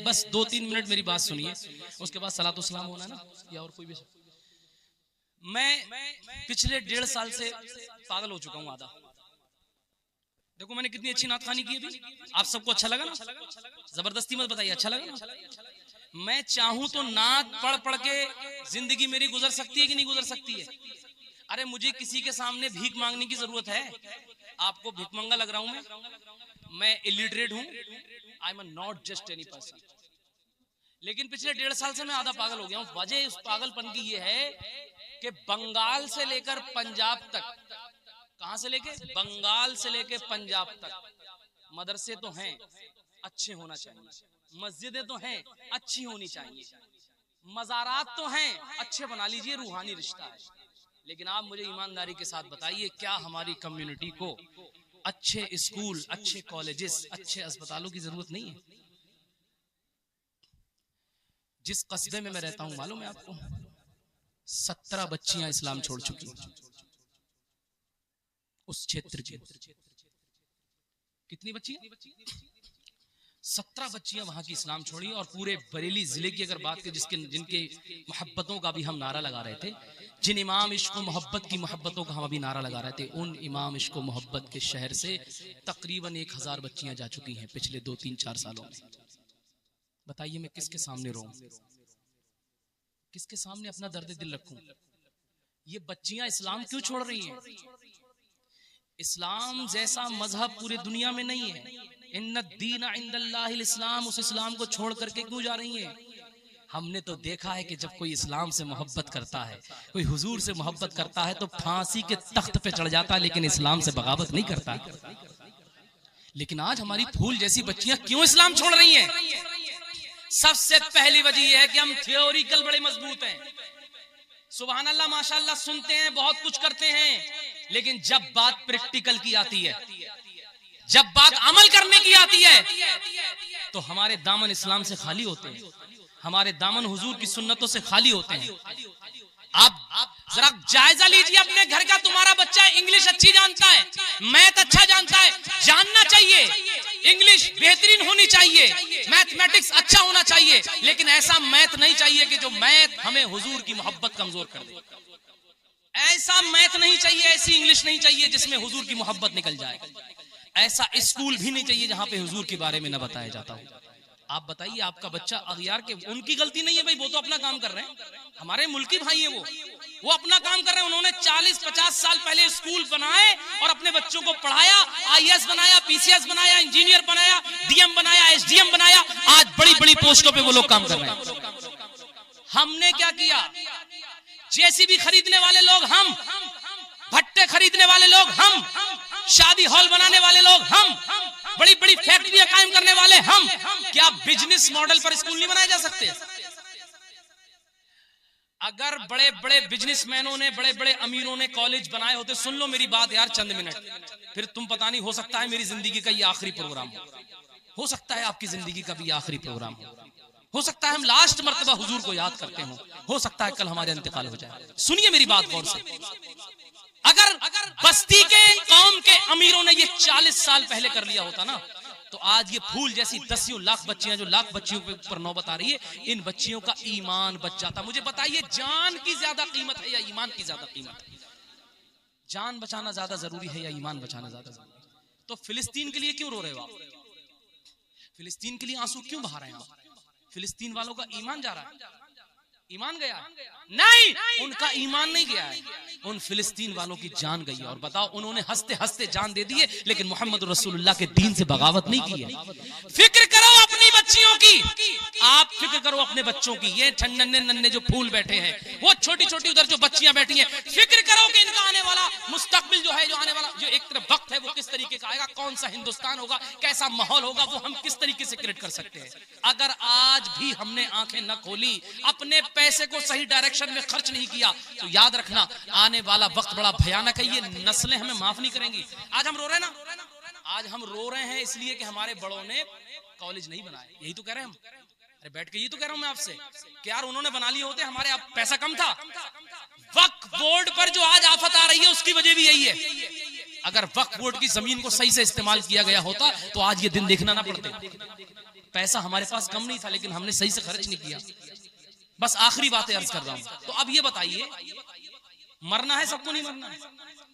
बस 2-3 मिनट मेरी बात सुनिए, उसके बाद सलातो सलाम होना है ना, या और कोई भी। मैं पिछले 1.5 साल से पागल हो चुका हूं आधा। देखो मैंने कितनी अच्छी नात खानी की अभी, आप सबको अच्छा लगा ना? जबरदस्ती मत बताइए, अच्छा लगा ना? मैं चाहूं तो नात पढ़ पढ़ के जिंदगी मेरी गुजर सकती है कि नहीं गुजर सकती है? अरे मुझे किसी के सामने भीख मांगने की जरूरत है? आपको भिखमंगा लग रहा हूं मैं इलिटरेट हूं, I am not just any person. लेकिन पिछले 1.5 साल से मैं आधा पागल हो गया हूं। वजह उस पागलपन की ये है कि बंगाल से लेकर पंजाब तक, कहां से लेके? बंगाल से लेके पंजाब तक मदरसे तो हैं, अच्छे होना चाहिए, मस्जिदें तो हैं, अच्छी होनी चाहिए, मज़ारात तो हैं, अच्छे बना लीजिए, रूहानी रिश्ता है। लेकिन आप मुझे ईमानदारी के साथ बताइए, क्या हमारी कम्युनिटी को अच्छे स्कूल, अच्छे कॉलेजेस, अच्छे अस्पतालों की जरूरत नहीं है? जिस कस्बे में मैं रहता हूं मालूम है आपको, 17 बच्चियां इस्लाम छोड़ चुकी हैं उस क्षेत्र की। कितनी बच्चियां? 17 बच्चियां वहां की इस्लाम छोड़ी। और पूरे बरेली जिले की अगर बात करें, जिनके मोहब्बतों का भी हम नारा लगा रहे थे, जिन इमाम इश्क मोहब्बत की मोहब्बतों का हम अभी नारा लगा रहे थे, उन इमाम इश्क मोहब्बत के शहर से तकरीबन 1000 बच्चियां जा चुकी हैं पिछले 2-3-4 सालों में। बताइए मैं किसके सामने रोऊं, किसके सामने अपना दर्द दिल रखूं? ये बच्चियां इस्लाम क्यों छोड़ रही हैं? इस्लाम जैसा मजहब पूरी दुनिया में नहीं है। इन्नद्दीन इंदल्लाहिल इस्लाम, उस इस्लाम को छोड़ करके क्यों जा रही हैं? हमने तो देखा है कि जब कोई इस्लाम से मोहब्बत करता है, कोई हुजूर से मोहब्बत करता है, तो फांसी के तख्त पे चढ़ जाता है, लेकिन इस्लाम से बगावत नहीं करता। लेकिन आज हमारी फूल जैसी बच्चियां क्यों इस्लाम छोड़ रही हैं? सबसे पहली वजह यह है कि हम थियोरिकल बड़े मजबूत हैं, सुभान अल्लाह माशाअल्लाह सुनते हैं, बहुत कुछ करते हैं, लेकिन जब बात प्रैक्टिकल की आती है, जब बात अमल करने की आती है, तो हमारे दामन इस्लाम से खाली होते हैं, हमारे दामन हुजूर की सुन्नतों से खाली होते हैं। आप जरा जायजा लीजिए अपने घर का। तुम्हारा बच्चा इंग्लिश अच्छी जानता है, मैथ अच्छा जानता है, जानना चाहिए, इंग्लिश बेहतरीन होनी चाहिए, मैथमेटिक्स अच्छा होना चाहिए, लेकिन ऐसा मैथ नहीं चाहिए कि जो मैथ हमें हुजूर की मोहब्बत कमजोर कर दे। ऐसा मैथ नहीं चाहिए, ऐसी इंग्लिश नहीं चाहिए जिसमें हुजूर की मोहब्बत निकल जाए। ऐसा स्कूल भी नहीं चाहिए जहां पे हुजूर के बारे में न बताया जाता हो। आप बताइए, आपका बच्चा अगयार के, उनकी गलती नहीं है भाई, वो तो अपना काम कर रहे हैं, हमारे मुल्की भाई हैं, वो अपना काम कर रहे हैं। उन्होंने 40-50 साल पहले स्कूल बनाए और अपने बच्चों को पढ़ाया, आईएएस बनाया, पीसीएस बनाया, इंजीनियर बनाया, डीएम बनाया, एसडीएम बनाया, आज बड़ी बड़ी पोस्टों पे वो लोग काम कर रहे हैं। हमने क्या किया? जेसीबी खरीदने वाले लोग हम, भट्टे खरीदने वाले लोग हम, शादी हॉल बनाने वाले लोग हम, बड़ी बड़ी फैक्ट्रियां कायम करने वाले हम। क्या बिजनेस मॉडल पर स्कूल नहीं बनाए जा सकते? अगर बड़े बड़े बिजनेसमैनों ने, बड़े बड़े अमीरों ने कॉलेज बनाए होते, सुन लो मेरी बात यार चंद मिनट, फिर तुम पता नहीं, हो सकता है मेरी जिंदगी का ये आखिरी प्रोग्राम हो सकता है आपकी जिंदगी का भी आखिरी प्रोग्राम हो सकता है हम लास्ट मर्तबा हुजूर को याद करते हो सकता है कल हमारे इंतकाल हो जाए। सुनिए मेरी बात गौर से, अगर बस्ती के कौम के अमीरों ने ये 40 साल पहले कर लिया होता ना, तो आज ये फूल जैसी 10 लाख बच्चियां, जो लाख बच्चियों पर नौबत आ रही है, इन बच्चियों का ईमान बच जाता। मुझे बताइए, जान की ज्यादा कीमत है या ईमान की ज्यादा कीमत है? जान बचाना ज्यादा जरूरी है या ईमान बचाना ज्यादा जरूरी है? तो फिलिस्तीन के लिए क्यों रो रहे हो आप? फिलिस्तीन के लिए आंसू क्यों बहा रहे हैं आप? फिलिस्तीन वालों का ईमान जा रहा है, ईमान गया नहीं, उनका ईमान नहीं गया है, उन फिलिस्तीन वालों की जान गई है। और बताओ, उन्होंने हंसते हंसते जान दे दी है, लेकिन मोहम्मद रसूलुल्लाह के दीन से बगावत नहीं की है। फिक्र करो अपनी बच्चियों की, आप फिक्र करो अपने बच्चों की। ये नन्हे नन्हे जो फूल बैठे हैं, वो छोटी छोटी उधर जो बच्चियां बैठी हैं, फिक्र करो कि इनका आने वाला मुस्तकबिल जो है, जो आने वाला जो एक तरफ वक्त है, वो किस तरीके का आएगा, कौन सा हिंदुस्तान होगा, कैसा माहौल होगा, वो हम किस तरीके से क्रिएट कर सकते हैं। अगर आज भी हमने आंखें न खोली, अपने पैसे को सही डायरेक्शन में खर्च नहीं किया, तो याद रखना आने वाला वक्त बड़ा भयानक है। ये नस्लें हमें माफ नहीं करेंगी। आज हम रो रहे हैं ना, आज हम रो रहे हैं इसलिए कि हमारे बड़ों ने कॉलेज नहीं बनाए, यही तो कह रहे हैं हम। अरे बैठ के ये तो कह रहा हूं मैं आपसे कि यार उन्होंने बना लिए होते, हमारे अब पैसा कम था। वक्फ बोर्ड पर जो आज आफत आ रही है, उसकी वजह भी यही है। अगर वक्फ बोर्ड की जमीन को सही से इस्तेमाल किया गया होता, तो आज ये दिन देखना ना पड़ते। पैसा हमारे पास कम नहीं था, लेकिन हमने सही से खर्च नहीं किया। बस आखिरी बातें अर्ज कर रहा हूं। तो अब ये बताइए, मरना है सबको? नहीं मरना है?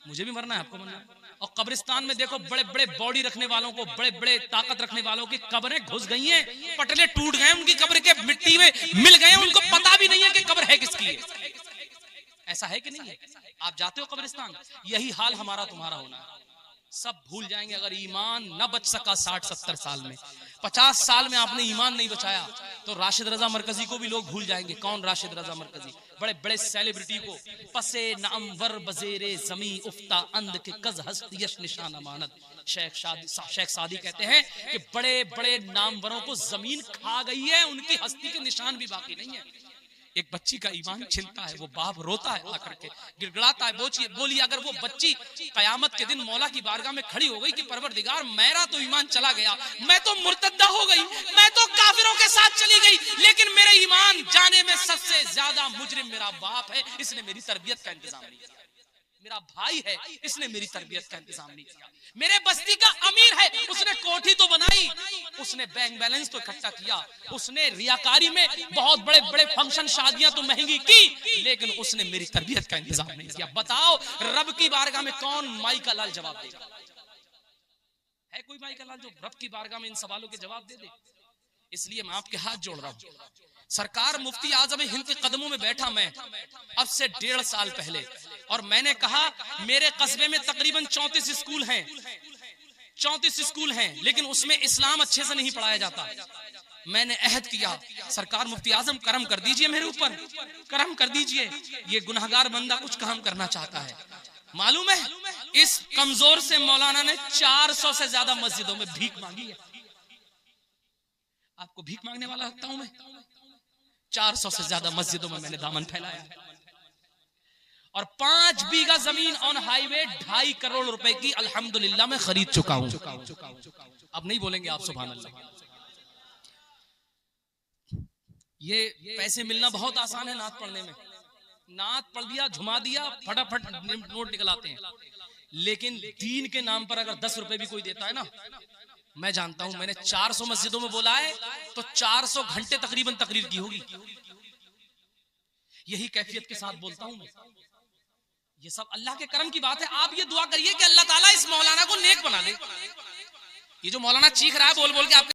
मुझे भी मरना है, आपको मरना है। और कब्रिस्तान में देखो, बड़े बड़े बॉडी रखने वालों को, बड़े बड़े ताकत रखने वालों की कब्रें घुस गई हैं, पटले टूट गए, उनकी कब्र के मिट्टी में मिल गए, उनको पता भी नहीं है कि कब्र है किसकी है। ऐसा है कि नहीं है? आप जाते हो कब्रिस्तान, यही हाल हमारा तुम्हारा होना है। सब भूल जाएंगे अगर ईमान न बच सका 60-70 साल में, 50 साल में आपने ईमान नहीं बचाया, तो राशिद रजा मरकजी को भी लोग भूल जाएंगे। कौन राशिद रजा मरकजी? बड़े बड़े सेलिब्रिटी को पसे नामवर बजेरे जमी उफ्ता अंध के कज हस्ती यश निशान अमानत। शेख सादी कहते हैं कि बड़े बड़े नामवरों को जमीन खा गई है, उनकी हस्ती के निशान भी बाकी नहीं है। एक बच्ची का ईमान छिलता है, वो बाप रोता है, आकर के गिड़गिड़ाता है, बोली अगर वो बच्ची कयामत के दिन मौला की बारगाह में खड़ी हो गई कि परवरदिगार मेरा तो ईमान चला गया, मैं तो मुर्तद्दा हो गई, मैं तो काफिरों के साथ चली गई, लेकिन मेरे ईमान जाने में सबसे ज्यादा मुजरिम मेरा बाप है, इसने मेरी तरबियत का इंतजाम नहीं किया। मेरा भाई है, इसने मेरी तरबियत का इंतजाम नहीं किया। मेरे बस्ती का अमीर है, उसने कोठी तो बनाई, उसने बैंक बैलेंस तो इकट्ठा किया, उसने रियाकारी में बहुत बड़े बड़े फंक्शन शादियां तो महंगी की, लेकिन उसने मेरी तरबियत का इंतजाम नहीं किया। बताओ रब की बारगाह में कौन माई का लाल जवाब देगा? है कोई माई का लाल जो रब की बारगाह में इन सवालों के जवाब दे दे? इसलिए मैं आपके हाथ जोड़ रहा हूं। सरकार मुफ्ती आजम हिंद के कदमों में बैठा मैं अब से 1.5 साल पहले, और मैंने कहा मेरे कस्बे में तकरीबन 34 स्कूल हैं, 34 स्कूल हैं, लेकिन उसमें इस्लाम अच्छे से नहीं पढ़ाया जाता। मैंने अहद किया, सरकार मुफ्ती आजम करम कर दीजिए, मेरे ऊपर करम कर दीजिए, ये गुनहगार बंदा कुछ काम करना चाहता है। मालूम है इस कमजोर से मौलाना ने 400 से ज्यादा मस्जिदों में भीख मांगी है। आपको भीख मांगने वाला लगता हूं मैं? 400 से ज्यादा मस्जिदों में मैंने दामन फैलाया, और 5 बीघा जमीन ऑन हाईवे 2.5 करोड़ रुपए की अल्हम्दुलिल्लाह मैं खरीद चुका हूं। अब नहीं बोलेंगे आप सुभान अल्लाह। ये पैसे मिलना बहुत आसान है नात पढ़ने में, नात पढ़ दिया, झुमा दिया, फटाफट नोट निकल आते हैं, लेकिन दीन के नाम पर अगर 10 रुपए भी कोई देता है ना, मैं जानता हूं, मैंने 400 मस्जिदों में बोला है तो 400 घंटे तकरीबन तकरीर की होगी। यही कैफियत के साथ बोलता हूं मैं। ये सब अल्लाह के करम की बात है। आप ये दुआ करिए कि अल्लाह ताला इस मौलाना को नेक बना दे। ये जो मौलाना चीख रहा है बोल बोल के आपके